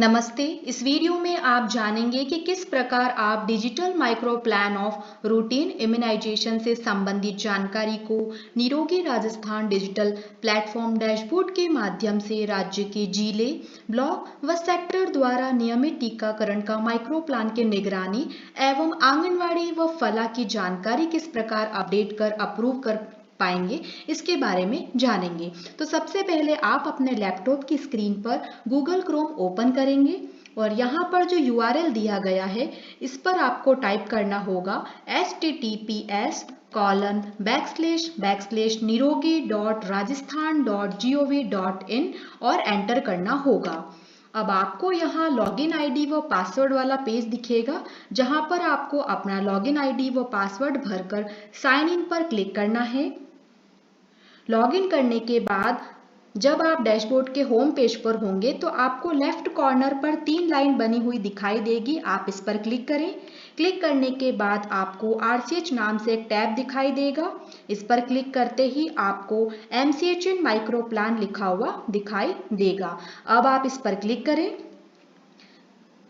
नमस्ते। इस वीडियो में आप जानेंगे कि किस प्रकार आप digital micro plan of routine immunisation से संबंधित जानकारी को निरोगी राजस्थान डिजिटल प्लेटफॉर्म डैशबोर्ड के माध्यम से राज्य के जिले, ब्लॉक व सेक्टर द्वारा नियमित टीकाकरण का माइक्रो प्लान की निगरानी एवं आंगनवाड़ी व फला की जानकारी किस प्रकार अपडेट कर अप्रूव कर पाएंगे, इसके बारे में जानेंगे। तो सबसे पहले आप अपने लैपटॉप की स्क्रीन पर गूगल क्रोम ओपन करेंगे और यहाँ पर जो URL दिया गया है इस पर आपको टाइप करना होगा https://nirogi.rajasthan.gov.in और एंटर करना होगा। अब आपको यहाँ लॉगिन आईडी व पासवर्ड वाला पेज दिखेगा, जहाँ पर आपको अपना लॉगिन आईडी व पासवर्ड भरकर साइन इन पर क्लिक करना है। लॉगिन करने के बाद जब आप डैशबोर्ड के होम पेज पर होंगे तो आपको लेफ्ट कॉर्नर पर 3 लाइन बनी हुई दिखाई देगी। आप इस पर क्लिक करें। क्लिक करने के बाद आपको RCH नाम से एक टैब दिखाई देगा। इस पर क्लिक करते ही आपको MCHN माइक्रो प्लान लिखा हुआ दिखाई देगा। अब आप इस पर क्लिक करें।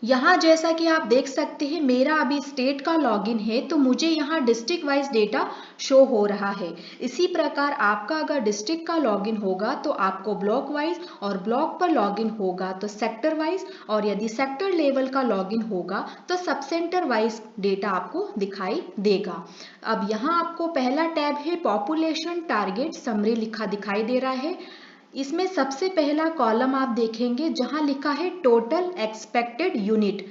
यहाँ जैसा कि आप देख सकते हैं मेरा अभी स्टेट का लॉगिन है तो मुझे यहाँ डिस्ट्रिक्ट वाइज डेटा शो हो रहा है। इसी प्रकार आपका अगर डिस्ट्रिक्ट का लॉगिन होगा तो आपको ब्लॉक वाइज और ब्लॉक पर लॉगिन होगा तो सेक्टर वाइज, और यदि सेक्टर लेवल का लॉगिन होगा तो सब सेंटर वाइज डेटा आपको दिखाई देगा। अब यहाँ आपको पहला टैब है पॉपुलेशन टारगेट समरी लिखा दिखाई दे रहा है। इसमें सबसे पहला कॉलम आप देखेंगे जहां लिखा है total expected unit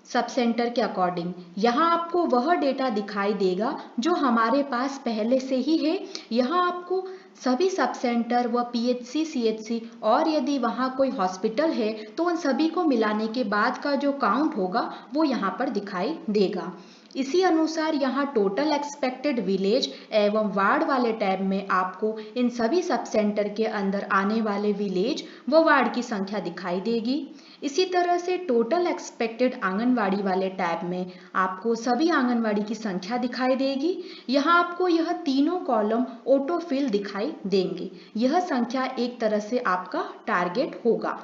sub centre के अकॉर्डिंग। यहाँ आपको वह डेटा दिखाई देगा जो हमारे पास पहले से ही है। यहाँ आपको सभी सब सेंटर व PHC, CHC और यदि वहाँ कोई हॉस्पिटल है तो उन सभी को मिलाने के बाद का जो काउंट होगा वो यहाँ पर दिखाई देगा। इसी अनुसार यहाँ टोटल एक्सपेक्टेड विलेज एवं वार्ड वाले टैब में आपको इन सभी सब सेंटर के अंदर आने वाले विलेज व वार्ड की संख्या दिखाई देगी। इसी तरह से टोटल एक्सपेक्टेड आंगनवाड़ी वाले टैब में आपको सभी आंगनवाड़ी की संख्या दिखाई देगी। यहाँ आपको यह तीनों कॉलम ऑटोफिल दिखाई देंगे। यह संख्या एक तरह से आपका टारगेट होगा।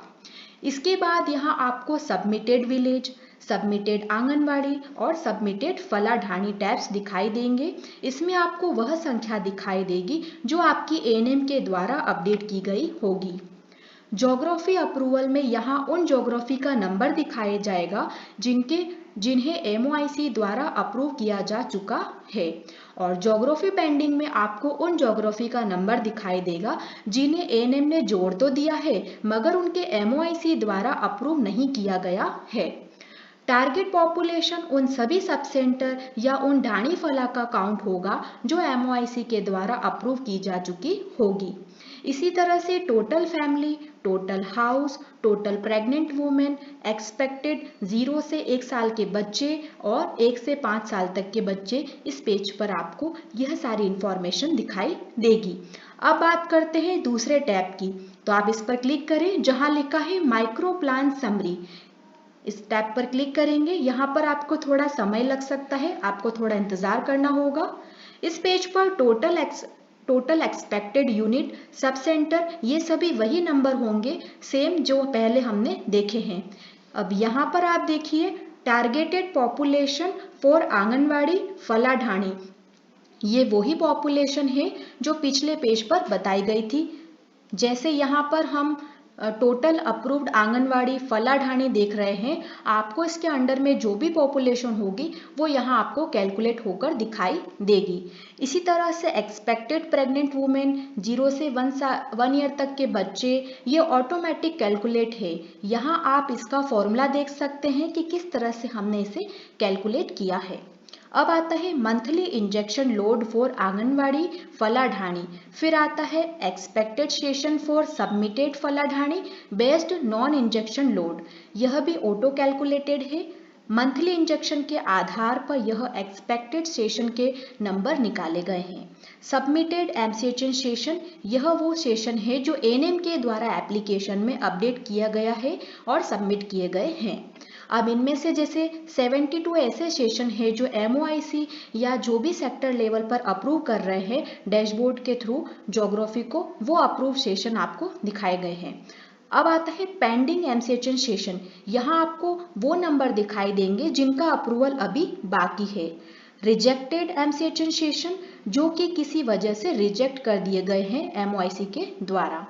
इसके बाद यहाँ आपको सबमिटेड विलेज, सबमिटेड आंगनवाड़ी और सबमिटेड फला ढाणी टैब्स दिखाई देंगे। इसमें आपको वह संख्या दिखाई देगी जो आपकी ANM के द्वारा अपडेट की गई होगी। ज्योग्राफी अप्रूवल में यहाँ उन ज्योग्राफी का नंबर दिखाया जाएगा जिन्हें MOIC द्वारा अप्रूव किया जा चुका है, और ज्योग्राफी पेंडिंग में आपको उन ज्योग्राफी का नंबर दिखाई देगा जिन्हें ANM ने जोड़ तो दिया है मगर उनके MOIC द्वारा अप्रूव नहीं किया गया है। टारगेट पॉपुलेशन उन सभी सब सेंटर या उन ढाणी फला का काउंट होगा जो MOIC के द्वारा अप्रूव की जा चुकी होगी। इसी तरह से total family, total house, total pregnant women, expected 0 से 1 साल के बच्चे और 1 से 5 साल तक के बच्चे, इस पेज पर आपको यह सारी इंफॉर्मेशन दिखाई देगी। अब बात करते हैं दूसरे टैब की, तो आप इस पर क्लिक करें जहां लिखा है माइक्रो प्लान समरी। इस टैब पर क्लिक करेंगे। यहाँ पर आपको थोड़ा समय लग सकता है, आपको थोड़ा इंतजार करना होगा। इस पेज पर total expected unit, sub centre, ये सभी वही नंबर होंगे सेम जो पहले हमने देखे हैं। अब यहाँ पर आप देखिए टारगेटेड पॉपुलेशन फॉर आंगनवाड़ी फला ढाणी, ये वही पॉपुलेशन है जो पिछले पेज पर बताई गई थी। जैसे यहाँ पर हम टोटल अप्रूव्ड आंगनवाड़ी फला ढाणी देख रहे हैं, आपको इसके अंडर में जो भी पॉपुलेशन होगी वो यहाँ आपको कैलकुलेट होकर दिखाई देगी। इसी तरह से एक्सपेक्टेड प्रेग्नेंट वुमेन, 0 से 1 ईयर तक के बच्चे, ये ऑटोमेटिक कैलकुलेट है। यहाँ आप इसका फॉर्मूला देख सकते हैं कि किस तरह से हमने इसे कैलकुलेट किया है। अब आता है monthly injection load for anganwadi फला ढाणी, फिर आता है एक्सपेक्टेड सेशन फॉर सबमिटेड फला ढाणी बेस्ड नॉन इंजेक्शन लोड, यह भी ऑटो कैलकुलेटेड है। मंथली इंजेक्शन के आधार पर यह एक्सपेक्टेड सेशन के नंबर निकाले गए हैं। सबमिटेड MCHN सेशन, यह वो सेशन है जो ANM के द्वारा एप्लीकेशन में अपडेट किया गया है और सबमिट किए गए हैं। अब इनमें से जैसे 72 ऐसे सेशन है जो MOIC या जो भी सेक्टर लेवल पर अप्रूव कर रहे हैं डैशबोर्ड के थ्रू ज्योग्राफी को, वो अप्रूव सेशन आपको दिखाए गए हैं। अब आता है पेंडिंग एमसीएचएन सेशन। यहाँ आपको वो नंबर दिखाई देंगे जिनका अप्रूवल अभी बाकी है। रिजेक्टेड एमसीएचएन सेशन, जो कि किसी वजह से रिजेक्ट कर दिए गए हैं एमओआईसी के द्वारा।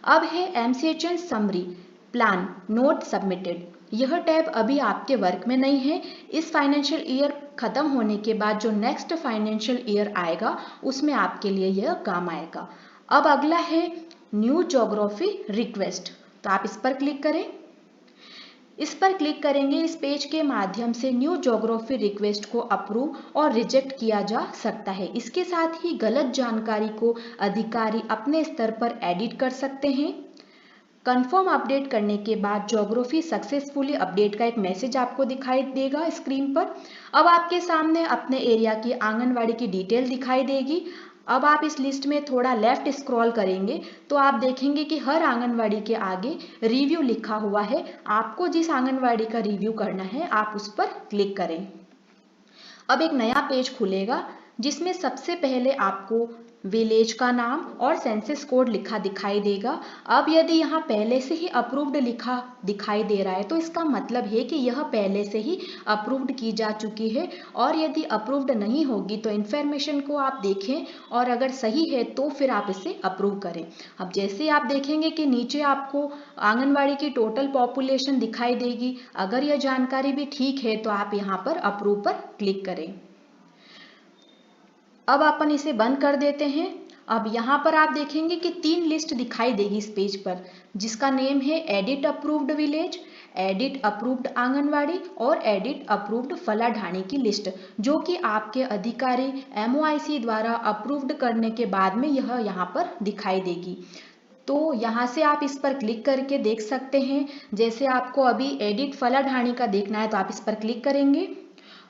अब है MCHN summary plan note submitted. यह टैब अभी आपके वर्क में नहीं है। इस फाइनेंशियल ईयर खत्म होने के बाद जो नेक्स्ट फाइनेंशियल ईयर आएगा उसमें आपके लिए यह काम आएगा। अब अगला है न्यू ज्योग्राफी रिक्वेस्ट, तो आप इस पर क्लिक करें। इस पर क्लिक करेंगे, इस पेज के माध्यम से न्यू ज्योग्राफी रिक्वेस्ट को अप्रूव और रिजेक्ट किया जा सकता है। इसके साथ ही गलत जानकारी को अधिकारी अपने स्तर पर एडिट कर सकते हैं। कंफर्म अपडेट करने के बाद ज्योग्राफी सक्सेसफुली अपडेट का एक मैसेज आपको दिखाई देगा स्क्रीन पर। अब आपके सामने अपने एरिया की आंगनवाड़ी की डिटेल दिखाई देगी। अब आप इस लिस्ट में थोड़ा लेफ्ट स्क्रॉल करेंगे तो आप देखेंगे कि हर आंगनवाड़ी के आगे रिव्यू लिखा हुआ है। आपको जिस आंगनवाड़ी का रिव्यू करना है आप उस पर क्लिक करें। अब एक नया पेज खुलेगा जिसमें सबसे पहले आपको विलेज का नाम और सेंसस कोड लिखा दिखाई देगा। अब यदि यहाँ पहले से ही अप्रूव्ड लिखा दिखाई दे रहा है तो इसका मतलब है कि यह पहले से ही अप्रूव्ड की जा चुकी है, और यदि अप्रूव्ड नहीं होगी तो इन्फॉर्मेशन को आप देखें और अगर सही है तो फिर आप इसे अप्रूव करें। अब जैसे आप देखेंगे कि नीचे आपको आंगनवाड़ी की टोटल पॉपुलेशन दिखाई देगी। अगर यह जानकारी भी ठीक है तो आप यहाँ पर अप्रूव पर क्लिक करें। अब अपन इसे बंद कर देते हैं। अब यहाँ पर आप देखेंगे कि 3 लिस्ट दिखाई देगी इस पेज पर, जिसका नेम है edit approved village, edit approved anganwadi और एडिट अप्रूव्ड फलाढाणी की लिस्ट, जो कि आपके अधिकारी एमओआईसी द्वारा अप्रूव्ड करने के बाद में यह यहाँ पर दिखाई देगी। तो यहाँ से आप इस पर क्लिक करके देख सकते हैं। जैसे आपको अभी एडिट फलाढाणी का देखना है तो आप इस पर क्लिक करेंगे,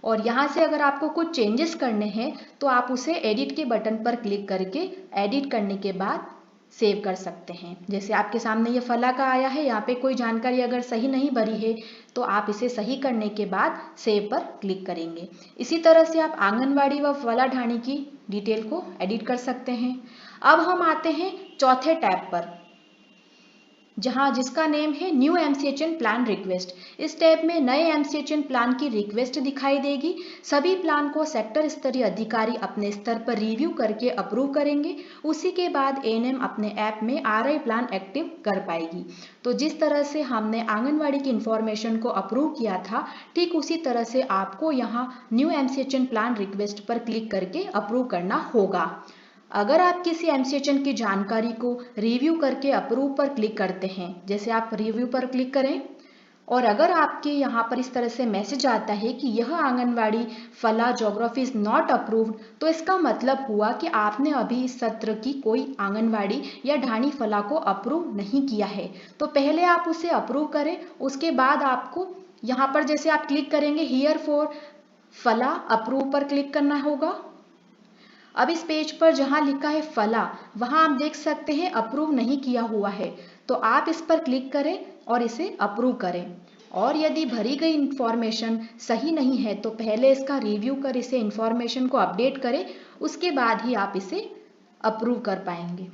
और यहाँ से अगर आपको कुछ चेंजेस करने हैं तो आप उसे एडिट के बटन पर क्लिक करके एडिट करने के बाद सेव कर सकते हैं। जैसे आपके सामने ये फला का आया है, यहाँ पे कोई जानकारी अगर सही नहीं भरी है तो आप इसे सही करने के बाद सेव पर क्लिक करेंगे। इसी तरह से आप आंगनवाड़ी व फलाढाणी की डिटेल को एडिट कर सकते हैं। अब हम आते हैं चौथे टैब पर, जिसका नेम है न्यू एमसीएचएन प्लान रिक्वेस्ट। इस टैब में नए एमसीएचएन प्लान की रिक्वेस्ट दिखाई देगी। सभी प्लान को सेक्टर स्तरीय अधिकारी अपने स्तर पर रिव्यू करके अप्रूव करेंगे। उसी के बाद एएनएम अपने ऐप में आरआई प्लान एक्टिव कर पाएगी। तो जिस तरह से हमने आंगनवाड़ी की इंफॉर्मेशन को अप्रूव किया था, ठीक उसी तरह से आपको यहाँ न्यू एमसीएचएन प्लान रिक्वेस्ट पर क्लिक करके अप्रूव करना होगा। अगर आप किसी एमसीएचएन की जानकारी को रिव्यू करके अप्रूव पर क्लिक करते हैं, जैसे आप रिव्यू पर क्लिक करें, और अगर आपके यहाँ पर इस तरह से मैसेज आता है कि यह आंगनवाड़ी फला ज्योग्राफी इज नॉट अप्रूव्ड, तो इसका मतलब हुआ कि आपने अभी इस सत्र की कोई आंगनवाड़ी या ढाणी फला को अप्रूव नहीं किया है। तो पहले आप उसे अप्रूव करें, उसके बाद आपको यहाँ पर जैसे आप क्लिक करेंगे हियर फॉर फला अप्रूव पर क्लिक करना होगा। अब इस पेज पर जहां लिखा है फला, वहां आप देख सकते हैं अप्रूव नहीं किया हुआ है, तो आप इस पर क्लिक करें और इसे अप्रूव करें। और यदि भरी गई इंफॉर्मेशन सही नहीं है तो पहले इसका रिव्यू कर इसे इंफॉर्मेशन को अपडेट करें, उसके बाद ही आप इसे अप्रूव कर पाएंगे।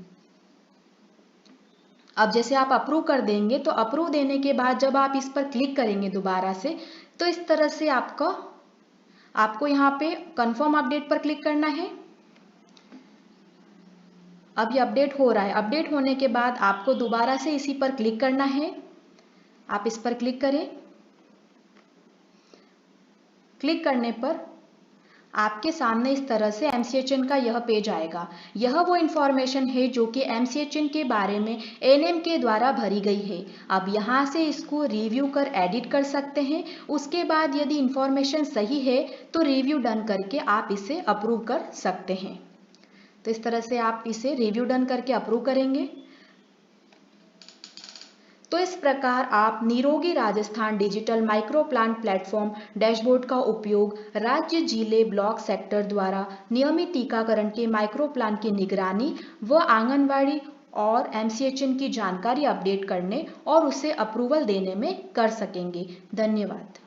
अब जैसे आप अप्रूव कर देंगे तो अप्रूव देने के बाद जब आप इस पर क्लिक करेंगे दोबारा से, तो इस तरह से आपको यहाँ पे कंफर्म अपडेट पर क्लिक करना है। अब ये अपडेट हो रहा है। अपडेट होने के बाद आपको दोबारा से इसी पर क्लिक करना है। आप इस पर क्लिक करें। क्लिक करने पर आपके सामने इस तरह से एमसीएचएन का यह पेज आएगा। यह वो इंफॉर्मेशन है जो कि एमसीएचएन के बारे में एएनएम के द्वारा भरी गई है। अब यहाँ से इसको रिव्यू कर एडिट कर सकते हैं। उसके बाद यदि इंफॉर्मेशन सही है तो रिव्यू डन करके आप इसे अप्रूव कर सकते हैं। तो इस तरह से आप इसे रिव्यू डन करके अप्रूव करेंगे। तो इस प्रकार आप निरोगी Rajasthan digital micro plan platform dashboard का उपयोग राज्य, जिले, ब्लॉक, सेक्टर द्वारा नियमित टीकाकरण के माइक्रो प्लान की निगरानी व आंगनवाड़ी और एमसीएचएन की जानकारी अपडेट करने और उसे अप्रूवल देने में कर सकेंगे। धन्यवाद।